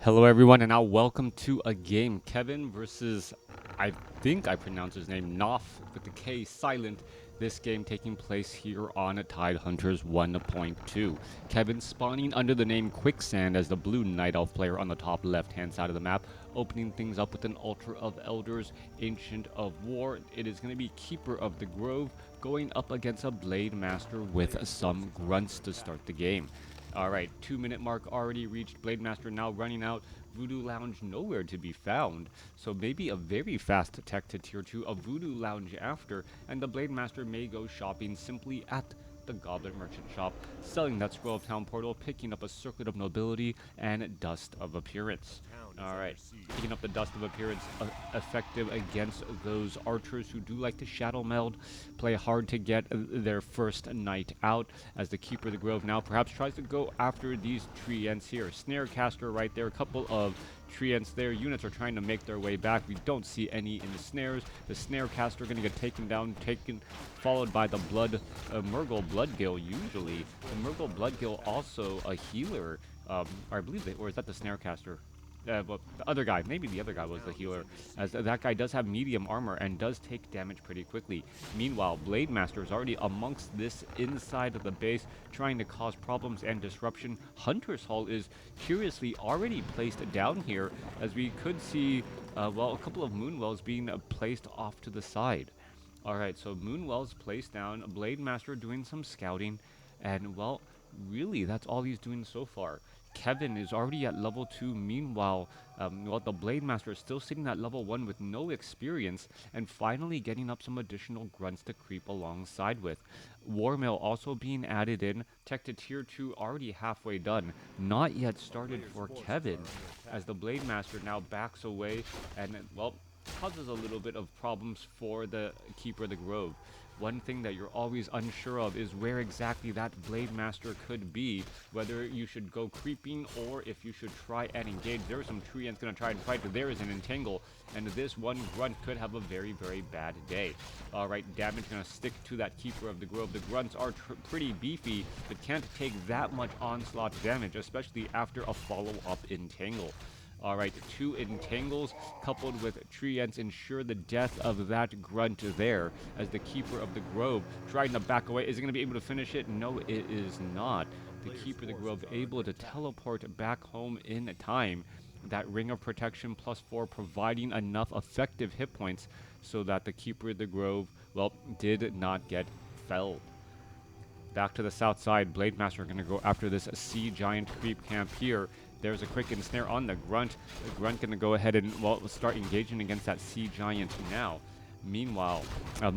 Hello everyone and now welcome to a game. Kevin versus, I think I pronounce his name, KnOfF with the K silent. This game taking place here on Tidehunters 1.2. Kevin spawning under the name Quicksand as the blue Night Elf player on the top left hand side of the map, opening things up with an Altar of Elders, Ancient of War. It is going to be Keeper of the Grove going up against a Blade Master with some grunts to start the game. Alright, 2-minute mark already reached. Blade Master now running out. Voodoo Lounge nowhere to be found. So maybe a very fast tech to tier 2, a Voodoo Lounge after, and the Blade Master may go shopping simply at the Goblin Merchant Shop, selling that Scroll of Town portal, picking up a Circlet of Nobility, and Dust of Appearance. Alright, picking up the Dust of Appearance, effective against those archers who do like to shadow meld, play hard to get their first night out, as the Keeper of the Grove now perhaps tries to go after these treants here. Snarecaster right there, a couple of treants there. Units are trying to make their way back. We don't see any in the snares. The Snarecaster going to get taken down, followed by the Murgle Bloodgill usually. The Murgle Bloodgill also a healer, I believe, or is that the Snarecaster? Well, the other guy, maybe the other guy was the healer, as that guy does have medium armor and does take damage pretty quickly. Meanwhile, Blade Master is already amongst this inside of the base, trying to cause problems and disruption. Hunter's Hall is curiously already placed down here, as we could see, well, a couple of Moonwells being placed off to the side. Alright, so Moonwell's placed down, Blade Master doing some scouting, and, well, really, that's all he's doing so far. Kevin is already at level 2. Meanwhile, the Blade Master is still sitting at level 1 with no experience, and finally getting up some additional grunts to creep alongside with. Warmail also being added in. Tech to tier 2 already halfway done. Not yet started for Kevin, as the Blade Master now backs away and, well, causes a little bit of problems for the Keeper of the Grove. One thing that you're always unsure of is where exactly that Blade Master could be, whether you should go creeping or if you should try and engage. There are some treants going to try and fight, but there is an entangle, and this one grunt could have a very, very bad day. Alright, damage going to stick to that Keeper of the Grove. The grunts are pretty beefy, but can't take that much onslaught damage, especially after a follow-up entangle. Alright, 2 entangles coupled with treants ensure the death of that grunt there, as the Keeper of the Grove trying to back away. Is it going to be able to finish it? No, it is not. The Keeper of the Grove able to teleport back home in time. That Ring of Protection +4 providing enough effective hit points so that the Keeper of the Grove, well, did not get felled. Back to the south side, Blade Master going to go after this Sea Giant creep camp here. There's a quick ensnare on the grunt. The grunt going to go ahead and, well, start engaging against that Sea Giant now. Meanwhile,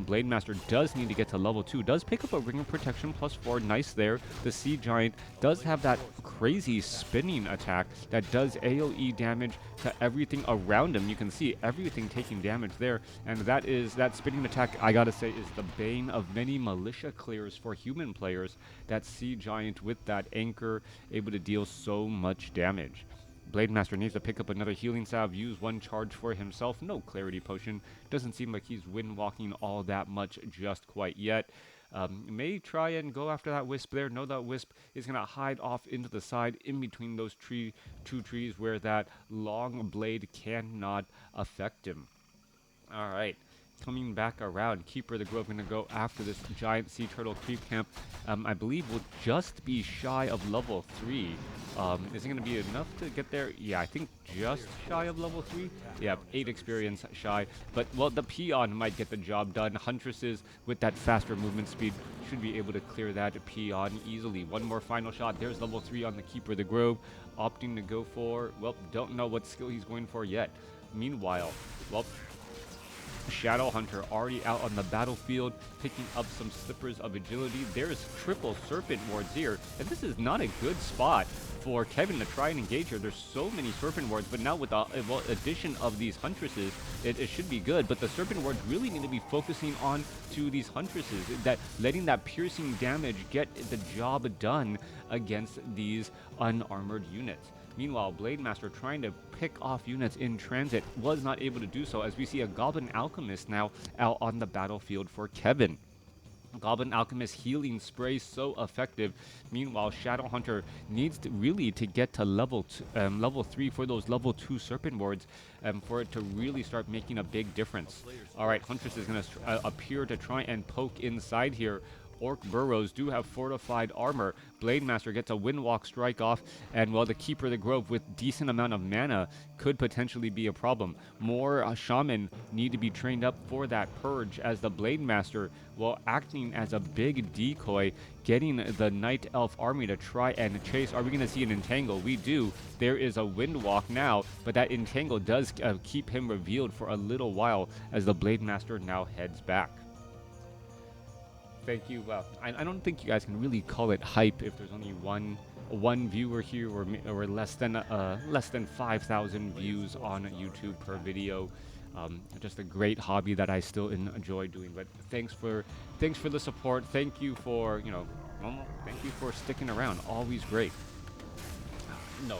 Blade Master does need to get to level 2. Does pick up a Ring of Protection +4. Nice there. The Sea Giant does have that crazy spinning attack that does AoE damage to everything around him. You can see everything taking damage there. And that spinning attack, I gotta say, is the bane of many militia clears for human players. That Sea Giant with that anchor able to deal so much damage. Blade Master needs to pick up another healing salve, use 1 charge for himself. No clarity potion. Doesn't seem like he's wind walking all that much just quite yet. May try and go after that wisp there. No, that wisp is going to hide off into the side in between those two trees where that long blade cannot affect him. Alright. Coming back around, Keeper of the Grove going to go after this giant sea turtle creep camp. I believe will just be shy of level 3. Is it going to be enough to get there? Yeah, I think just shy of level 3. Yeah, 8 experience shy. But, well, the peon might get the job done. Huntresses with that faster movement speed should be able to clear that peon easily. One more final shot. There's level 3 on the Keeper of the Grove. Opting to go for, well, don't know what skill he's going for yet. Meanwhile, well, Shadow Hunter already out on the battlefield, picking up some slippers of agility. There's triple serpent wards here, and this is not a good spot for Kevin to try and engage here. There's so many serpent wards, but now with the addition of these huntresses, it should be good. But the serpent wards really need to be focusing on to these huntresses, that letting that piercing damage get the job done against these unarmored units. Meanwhile, Blade Master trying to pick off units in transit was not able to do so, as we see a Goblin Alchemist now out on the battlefield for Kevin. Goblin Alchemist healing spray so effective. Meanwhile, Shadowhunter needs to really to get to level 3 for those level 2 Serpent Wards for it to really start making a big difference. Alright, Huntress is going to appear to try and poke inside here. Orc Burrows do have fortified armor. Blade Master gets a Windwalk strike off, and while the Keeper of the Grove with decent amount of mana could potentially be a problem. More Shaman need to be trained up for that purge, as the Blade Master, while acting as a big decoy, getting the Night Elf army to try and chase. Are we going to see an Entangle? We do. There is a Windwalk now, but that Entangle does keep him revealed for a little while as the Blade Master now heads back. Thank you. Well, I don't think you guys can really call it hype if there's only one viewer here, or less than 5,000 views on YouTube per video. Just a great hobby that I still enjoy doing. But thanks for the support. Thank you for thank you for sticking around. Always great. No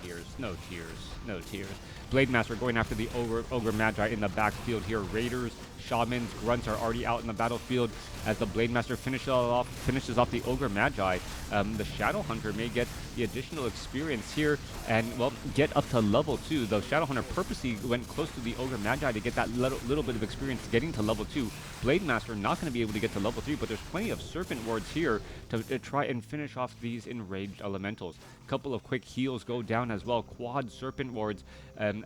tears, no tears, no tears. Blade Master going after the Ogre Magi in the backfield here. Raiders, Shamans, Grunts are already out in the battlefield as the Blade Master finishes off the Ogre Magi. The Shadowhunter may get the additional experience here and, well, get up to level 2. The Shadowhunter purposely went close to the Ogre Magi to get that little bit of experience getting to level 2. Blade Master not going to be able to get to level 3, but there's plenty of Serpent Wards here to try and finish off these enraged elementals. Couple of quick heals go down as well. Quad Serpent Wards.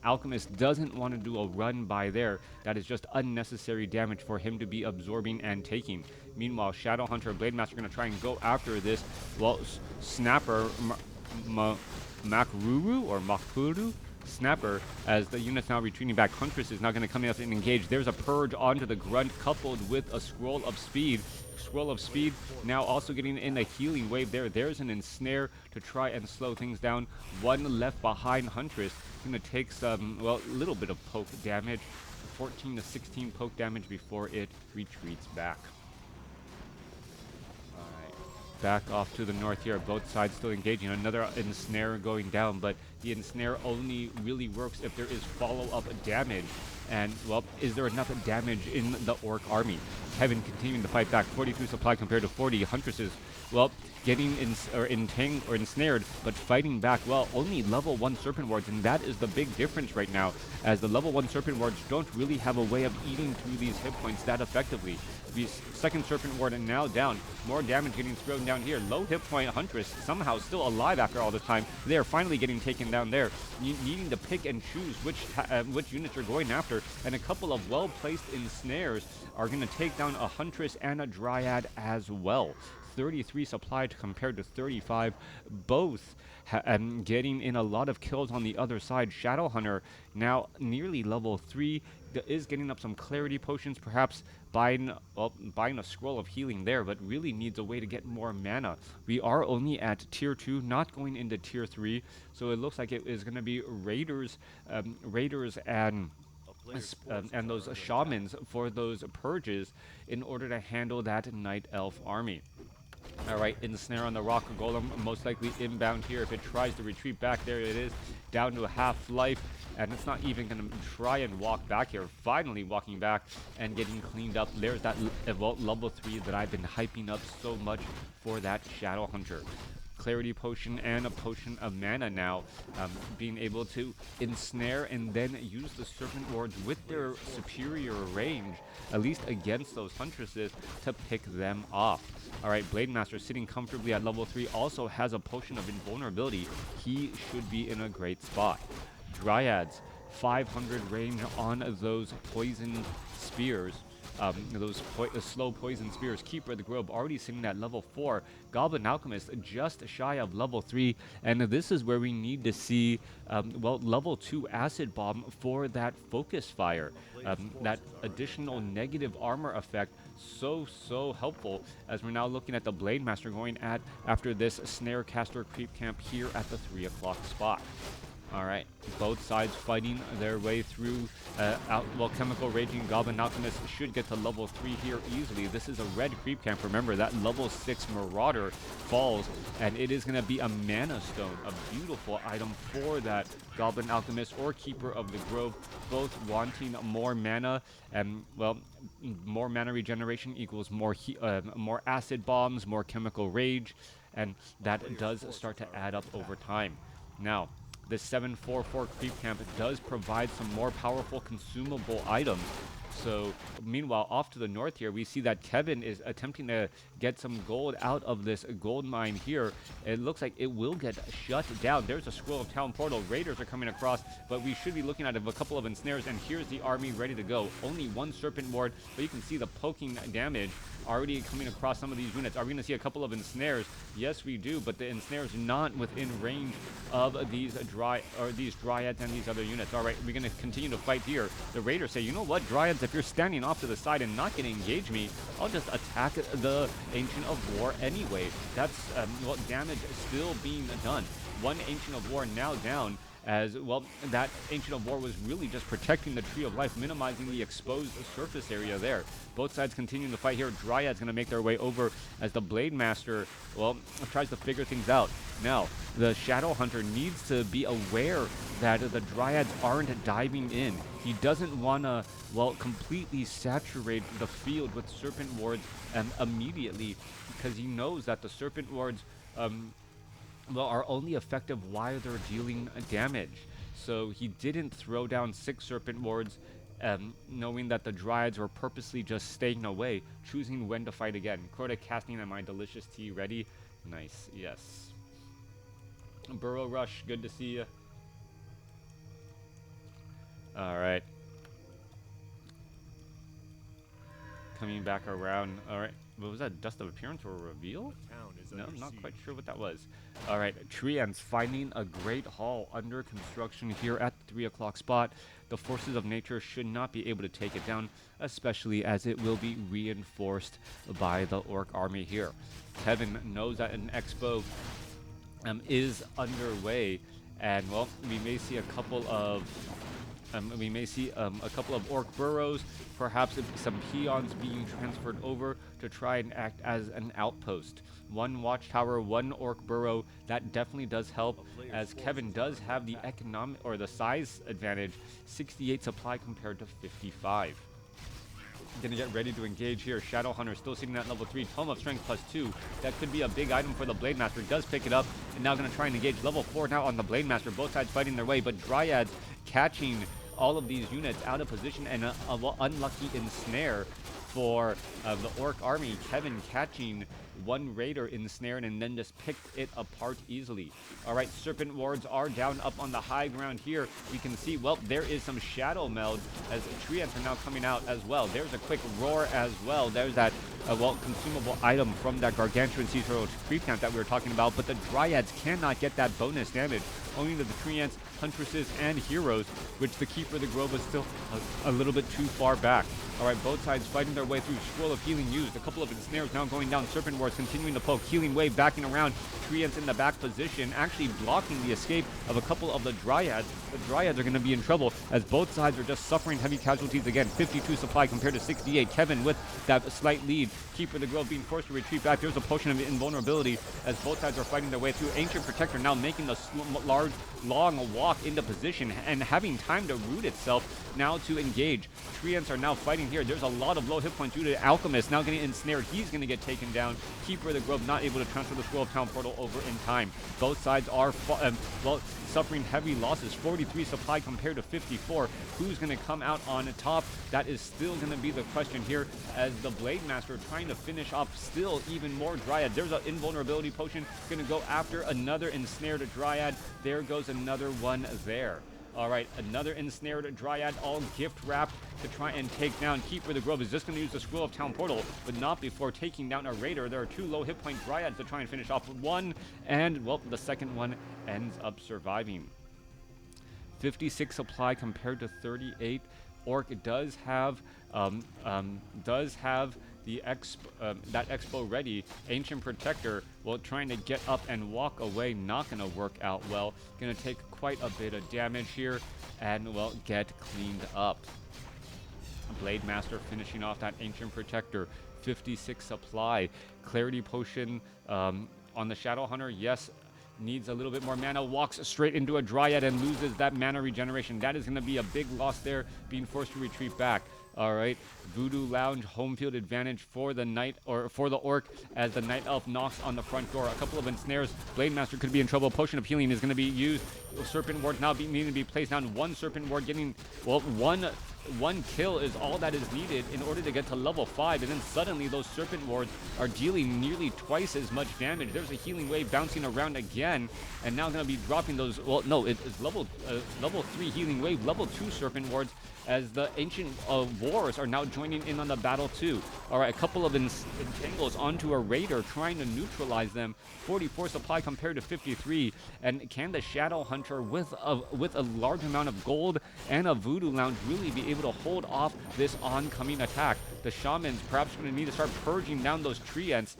Alchemist doesn't want to do a run by there. That is just unnecessary damage for him to be absorbing and taking. Meanwhile, Shadowhunter and Blade Master are going to try and go after this. Well, Snapper, Makruru or Makuru? Snapper, as the unit's now retreating back. Huntress is now going to come in and engage. There's a purge onto the Grunt coupled with a Scroll of Speed. Scroll of Speed now also getting in a healing wave there. There's an Ensnare to try and slow things down. One left behind Huntress. Going to take some, well, a little bit of poke damage. 14 to 16 poke damage before it retreats back. Back off to the north here. Both sides still engaging. Another Ensnare going down, but the Ensnare only really works if there is follow-up damage. And, well, is there enough damage in the Orc army? Kevin continuing to fight back. 42 supply compared to 40. Huntresses, well, getting ensnared, but fighting back well. Only level 1 Serpent Wards, and that is the big difference right now, as the level 1 Serpent Wards don't really have a way of eating through these hit points that effectively. The second Serpent Ward and now down. More damage getting thrown down here. Low hit point Huntress somehow still alive after all this time. They are finally getting taken down there. Needing to pick and choose which units you're going after. And a couple of well-placed ensnares are going to take down a Huntress and a Dryad as well. 33 supplied compared to 35. Both getting in a lot of kills on the other side. Shadowhunter now nearly level 3. Is getting up some clarity potions, perhaps buying a scroll of healing there, but really needs a way to get more mana. We are only at tier 2, not going into tier 3, so it looks like it is going to be Raiders and those Shamans for those purges in order to handle that Night Elf army. Alright, Ensnare on the Rock Golem, most likely inbound here. If it tries to retreat back, there it is, down to a half-life, and it's not even going to try and walk back here. Finally walking back and getting cleaned up. There's that level 3 that I've been hyping up so much for that Shadowhunter. Clarity potion and a potion of mana now, being able to ensnare and then use the Serpent Wards with their superior range, at least against those Huntresses, to pick them off. Alright, Blade Master sitting comfortably at level 3 also has a potion of invulnerability. He should be in a great spot. Dryads, 500 range on those poison spears. Those slow poison spears. Keeper of the Grove already sitting at level 4. Goblin Alchemist just shy of level 3. And this is where we need to see, well, level 2 Acid Bomb for that Focus Fire. That additional negative armor effect. So helpful, as we're now looking at the Blade Master going after this Snarecaster creep camp here at the 3 o'clock spot. Alright, both sides fighting their way through, Chemical Raging Goblin Alchemist should get to level 3 here easily. This is a red creep camp. Remember, that level 6 Marauder falls, and it is going to be a Mana Stone, a beautiful item for that Goblin Alchemist or Keeper of the Grove, both wanting more mana, and, well, more mana regeneration equals more acid bombs, more chemical rage, and that does start to add up over time. Now, the 744 creep camp does provide some more powerful consumable items. So, meanwhile, off to the north here, we see that Kevin is attempting to get some gold out of this gold mine here. It looks like it will get shut down. There's a Scroll of Town portal. Raiders are coming across, but we should be looking at a couple of ensnares, and here's the army ready to go. Only one Serpent Ward, but you can see the poking damage already coming across some of these units. Are we going to see a couple of ensnares? Yes, we do, but the ensnares not within range of these dryads and these other units. All right, we're going to continue to fight here. The Raiders say, you know what, dryads, if you're standing off to the side and not going to engage me, I'll just attack the Ancient of War anyway. That's damage still being done. One Ancient of War now down, as well, that Ancient of War was really just protecting the Tree of Life, minimizing the exposed surface area there. Both sides continuing to fight here. Dryad's going to make their way over as the Blade Master, well, tries to figure things out. Now, the Shadow Hunter needs to be aware that the Dryads aren't diving in. He doesn't want to, well, completely saturate the field with Serpent Wards immediately, because he knows that the Serpent Wards are only effective while they're dealing damage. So he didn't throw down 6 Serpent Wards, knowing that the Dryads were purposely just staying away, choosing when to fight again. Crota casting and my delicious tea ready. Nice, yes. Burrow Rush, good to see you. Alright. Coming back around. Alright. What was that? Dust of Appearance or Reveal? No, I'm not quite sure what that was. Alright, Treants finding a great hall under construction here at the 3 o'clock spot. The forces of nature should not be able to take it down, especially as it will be reinforced by the Orc army here. Kevin knows that an expo is underway, and, well, we may see a couple of Orc burrows, perhaps some peons being transferred over to try and act as an outpost. One watchtower, one Orc burrow, that definitely does help, as Kevin does have the economic or the size advantage, 68 supply compared to 55. Gonna get ready to engage here. Shadow Hunter still sitting at level 3. Tome of Strength +2. That could be a big item for the Blade Master. Does pick it up, and now gonna try and engage level 4 now on the Blade Master. Both sides fighting their way, but Dryads catching all of these units out of position, and a unlucky ensnare for the Orc army. Kevin catching one Raider ensnared and then just picked it apart easily. Alright, Serpent Wards are down up on the high ground here. We can see, well, there is some Shadow Meld as Treants are now coming out as well. There's a quick Roar as well. There's that, consumable item from that Gargantuan Sea Turtle creep camp that we were talking about, but the Dryads cannot get that bonus damage. Only the Treants, Huntresses, and Heroes, which the Keeper of the Grove is still a little bit too far back. Alright, both sides fighting their way through. Scroll of Healing used. A couple of ensnares now going down. Serpent Wards continuing to poke. Healing Wave backing around. Treants in the back position, actually blocking the escape of a couple of the Dryads. The Dryads are going to be in trouble as both sides are just suffering heavy casualties again. 52 supply compared to 68. Kevin with that slight lead. Keeper of the Grove being forced to retreat back. There's a potion of invulnerability as both sides are fighting their way through. Ancient Protector now making the long walk into position and having time to root itself now to engage. Treants are now fighting here. There's a lot of low hit points due to Alchemist now getting ensnared. He's going to get taken down. Keeper of the Grove not able to transfer the Scroll of Town portal over in time. Both sides are suffering heavy losses. 43 supply compared to 54. Who's going to come out on top? That is still going to be the question here, as the Blade Master trying to finish off still even more Dryad. There's an invulnerability potion going to go after another ensnared Dryad. There goes another one there. Alright, another ensnared Dryad, all gift wrapped to try and take down Keeper of the Grove. Is just going to use the Scroll of Town portal, but not before taking down a Raider. There are 2 low hit point Dryads to try and finish off one, and, well, the second one ends up surviving. 56 supply compared to 38. Orc does have that Expo ready. Ancient Protector, well, trying to get up and walk away, not going to work out well. Going to take quite a bit of damage here and, well, get cleaned up. Blade Master finishing off that Ancient Protector. 56 supply. Clarity Potion on the Shadow Hunter, yes, needs a little bit more mana, walks straight into a Dryad and loses that mana regeneration. That is going to be a big loss there, being forced to retreat back. All right, Voodoo Lounge, home field advantage for the Knight, or for the Orc, as the Night Elf knocks on the front door. A couple of ensnares. Blade Master could be in trouble. Potion of Healing is going to be used. Serpent Ward now needing to be placed down. One Serpent Ward getting, well, one kill is all that is needed in order to get to level 5, and then suddenly those Serpent Wards are dealing nearly twice as much damage. There's a healing wave bouncing around again, and now going to be dropping those, well, no, it's level 3 healing wave, level 2 Serpent Wards, as the Ancient Wars are now joining in on the battle too. All right, a couple of entangles onto a Raider, trying to neutralize them. 44 supply compared to 53, and can the Shadow Hunter with a large amount of gold and a Voodoo Lounge really be able to hold off this oncoming attack? The Shamans perhaps going to need to start purging down those treants,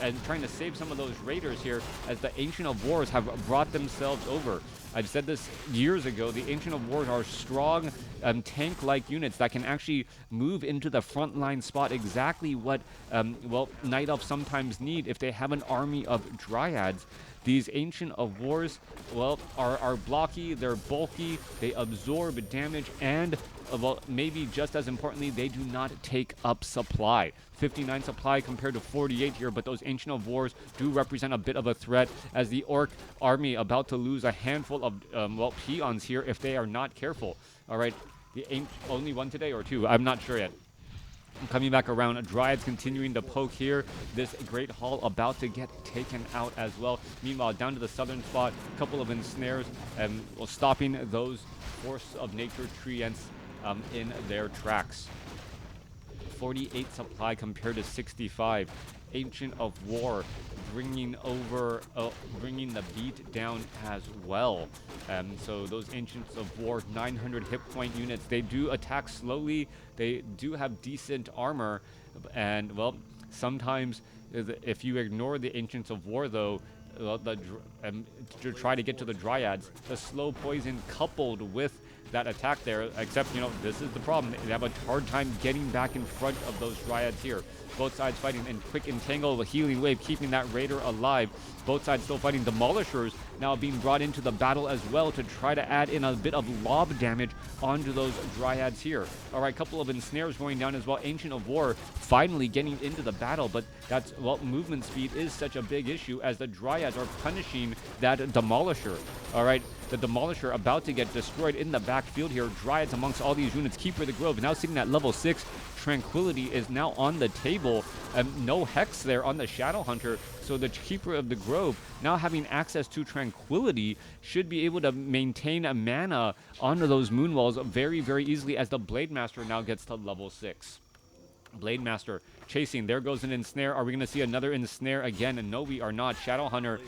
and trying to save some of those Raiders here, as the Ancient of Wars have brought themselves over. I've said this years ago, the Ancient of Wars are strong tank-like units that can actually move into the frontline spot, exactly what, well, Night Elves sometimes need if they have an army of Dryads. These Ancient of Wars, well, are blocky, they're bulky, they absorb damage, and, well, maybe just as importantly, they do not take up supply. 59 supply compared to 48 here, but those Ancient of Wars do represent a bit of a threat, as the Orc army about to lose a handful of, well, peons here if they are not careful. All right, only one today or two? I'm not sure yet. Coming back around, Dryads continuing to poke here. This Great Hall about to get taken out as well. Meanwhile, down to the southern spot, a couple of ensnares, and well, stopping those Force of Nature treants in their tracks. 48 supply compared to 65. Ancient of War bringing the beat down as well. So those Ancients of War, 900 hit point units. They do attack slowly. They do have decent armor, and, well, sometimes if you ignore the Ancients of War, though, to try to get to the Dryads, the slow poison coupled with that attack there, except, you know, this is the problem. They have a hard time getting back in front of those Dryads here. Both sides fighting in quick entangle, the healing wave keeping that Raider alive. Both sides still fighting. Demolishers now being brought into the battle as well to try to add in a bit of lob damage onto those Dryads here. All right, couple of ensnares going down as well. Ancient of War finally getting into the battle, but that's, well, movement speed is such a big issue, as the Dryads are punishing that Demolisher. All right, the Demolisher about to get destroyed in the backfield here. Dryads amongst all these units. Keeper of the Grove now sitting at level 6. Tranquility is now on the table. No Hex there on the Shadow Hunter, so the Keeper of the Grove, now having access to Tranquility, should be able to maintain a mana onto those moon walls very, very easily, as the Blade Master now gets to level 6. Blade Master chasing. There goes an ensnare. Are we going to see another ensnare again? And no, we are not. Shadow Hunter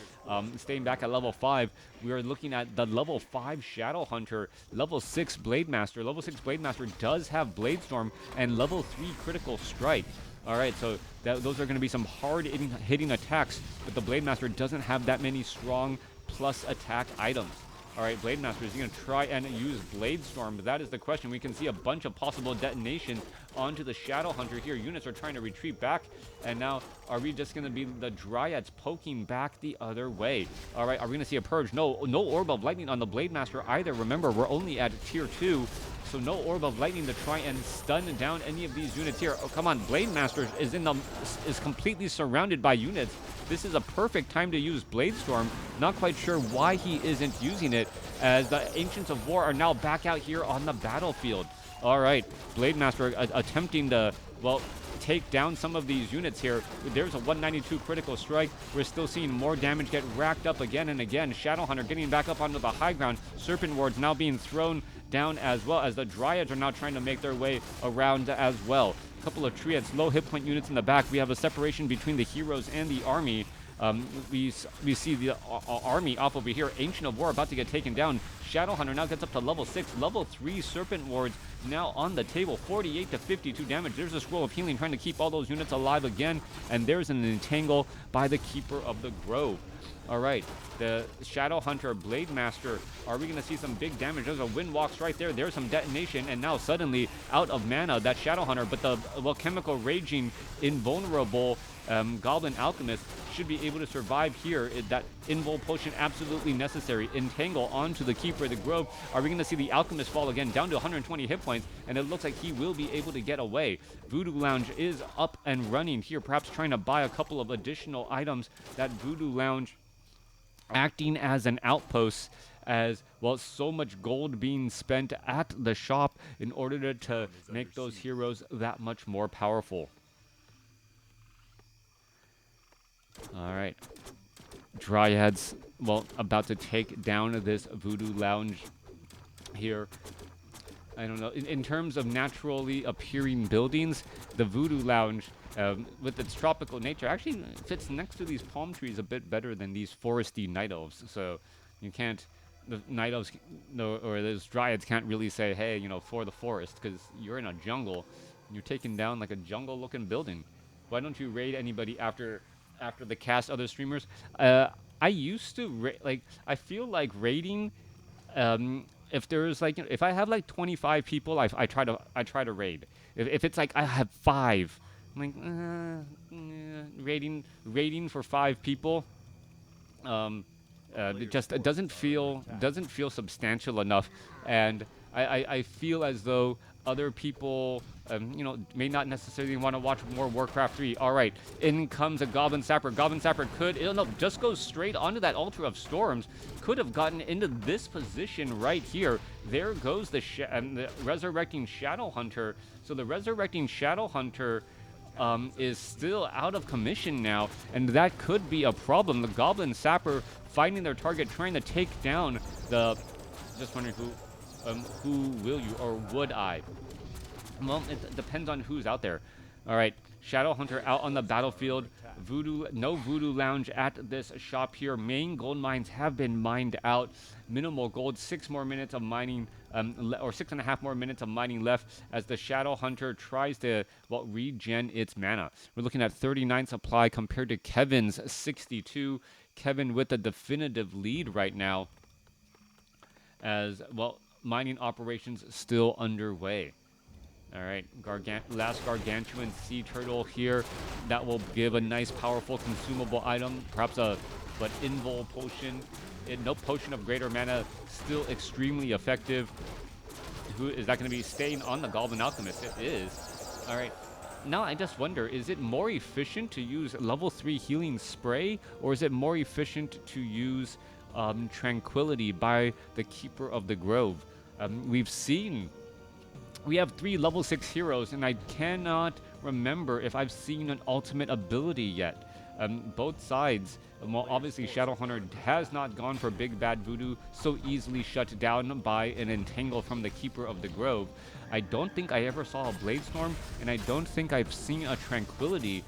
staying back at level 5. We are looking at the level 5 Shadow Hunter, level 6 Blade Master. Level 6 Blade Master does have Blade Storm and level 3 Critical Strike. All right, so those are going to be some hard hitting attacks, but the Blade Master doesn't have that many strong plus attack items. All right, Blade Master, is he going to try and use Blade Storm? But that is the question. We can see a bunch of possible detonations onto the Shadow Hunter here. Units are trying to retreat back, and now are we just going to be the Dryads poking back the other way? All right, are we going to see a purge? No Orb of Lightning on the Blade Master either. Remember, we're only at tier 2, so no Orb of Lightning to try and stun down any of these units here. Oh, come on, Blade Master is completely surrounded by units. This is a perfect time to use Blade Storm. Not quite sure why he isn't using it, as the Ancients of War are now back out here on the battlefield. All right, Blade Master attempting to, well, take down some of these units here. There's a 192 critical strike. We're still seeing more damage get racked up again and again. Shadow Hunter getting back up onto the high ground. Serpent Wards now being thrown down as well, as the Dryads are now trying to make their way around as well. A couple of Triads, low hit point units in the back. We have a separation between the heroes and the army. We see the army off over here. Ancient of War about to get taken down. Shadowhunter now gets up to level 6. Level 3 Serpent Wards now on the table. 48 to 52 damage. There's a Scroll of Healing trying to keep all those units alive again. And there's an entangle by the Keeper of the Grove. All right, the Shadowhunter, Blade Master, are we going to see some big damage? There's a Windwalks right there. There's some detonation, and now suddenly out of mana, that Shadowhunter, but the Chemical Raging, invulnerable Goblin Alchemist should be able to survive here. That Invul Potion absolutely necessary. Entangle onto the Keeper of the Grove. Are we going to see the Alchemist fall again, down to 120 hit points, and it looks like he will be able to get away. Voodoo Lounge is up and running here, perhaps trying to buy a couple of additional items. That Voodoo Lounge acting as an outpost, as well, so much gold being spent at the shop in order to make those heroes that much more powerful. All right, Dryads, well, about to take down this Voodoo Lounge here. I don't know, in terms of naturally appearing buildings, the Voodoo Lounge, with its tropical nature, actually fits next to these palm trees a bit better than these foresty night elves. So you can't, the night elves, or those Dryads can't really say, hey, you know, for the forest, because you're in a jungle. You're taking down like a jungle-looking building. Why don't you raid anybody after the cast, other streamers? I used to, I feel like raiding, if there's like, if I have like 25 people, I try to raid. If it's like I have 5, I'm like raiding for 5 people. It doesn't feel substantial enough, and I feel as though other people, you know, may not necessarily want to watch more Warcraft 3. All right, in comes a Goblin Sapper. Goblin Sapper could, no, just goes straight onto that Altar of Storms. Could have gotten into this position right here. There goes the Resurrecting Shadowhunter. So the Resurrecting Shadowhunter is still out of commission now, and that could be a problem. The Goblin Sapper finding their target, trying to take down the... Just wondering who will you, or would I? Well, it depends on who's out there. All right, Shadowhunter out on the battlefield. No Voodoo Lounge at this shop here. Main gold mines have been mined out. Minimal gold, 6 more minutes of mining, or 6.5 more minutes of mining left as the Shadowhunter tries to, well, regen its mana. We're looking at 39 supply compared to Kevin's 62. Kevin with a definitive lead right now, as, well, mining operations still underway. All right, last Gargantuan Sea Turtle here. That will give a nice, powerful, consumable item. Perhaps a, but Invul Potion. No Potion of Greater Mana, still extremely effective. Who is that going to be staying on the Goblin Alchemist? It is. All right. Now I just wonder, is it more efficient to use level 3 healing spray, or is it more efficient to use Tranquility by the Keeper of the Grove? We have 3 level 6 heroes, and I cannot remember if I've seen an ultimate ability yet. Both sides, well, obviously Shadowhunter has not gone for Big Bad Voodoo, so easily shut down by an entangle from the Keeper of the Grove. I don't think I ever saw a Blade Storm, and I don't think I've seen a Tranquility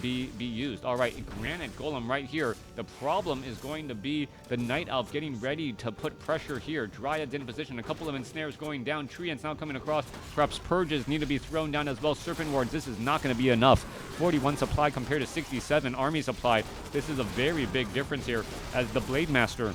be used. All right, Granite Golem right here. The problem is going to be the Night Elf getting ready to put pressure here. Dryads in position, a couple of ensnares going down. Treants now coming across. Perhaps Purges need to be thrown down as well. Serpent Wards, this is not going to be enough. 41 supply compared to 67 army supply. This is a very big difference here, as the Blade Master,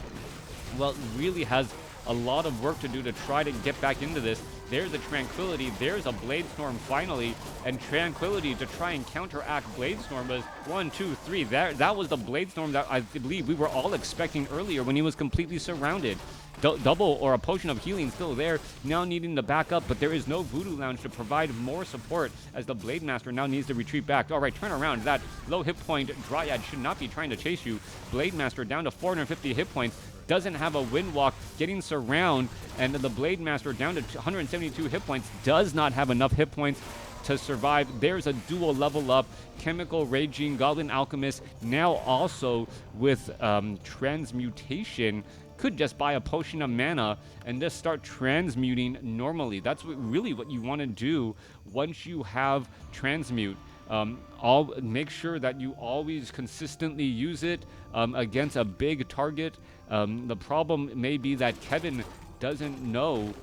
well, really has a lot of work to do to try to get back into this. There's a Tranquility, there's a Blade Storm finally, and Tranquility to try and counteract Blade Storm was 1, 2, 3. That was the Blade Storm that I believe we were all expecting earlier when he was completely surrounded. Double or a Potion of Healing still there, now needing to back up, but there is no Voodoo Lounge to provide more support as the Blade Master now needs to retreat back. All right, turn around. That low hit point Dryad should not be trying to chase you. Blade Master down to 450 hit points. Doesn't have a Windwalk, getting surround, and the Blade Master down to 172 hit points, does not have enough hit points to survive. There's a dual level up. Chemical Raging, Goblin Alchemist, now also with Transmutation, could just buy a Potion of Mana and just start transmuting normally. That's really what you want to do once you have Transmute. All make sure that you always consistently use it against a big target. The problem may be that Kevin doesn't know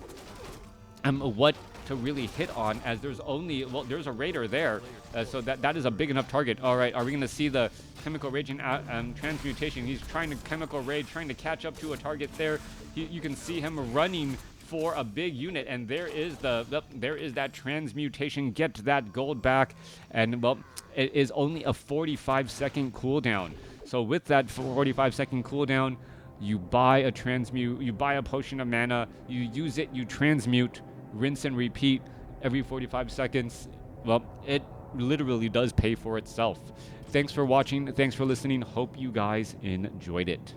what to really hit on, as there's only, well, there's a raider there, so that is a big enough target. All right, are we gonna see the chemical rage and transmutation? He's trying to chemical rage, trying to catch up to a target there. You can see him running for a big unit, and there is there is that transmutation. Get that gold back, and well, it is only a 45-second cooldown. So with that 45-second cooldown, you buy a transmute, you buy a potion of mana, you use it, you transmute, rinse and repeat every 45 seconds. Well, it literally does pay for itself. Thanks for watching. Thanks for listening. Hope you guys enjoyed it.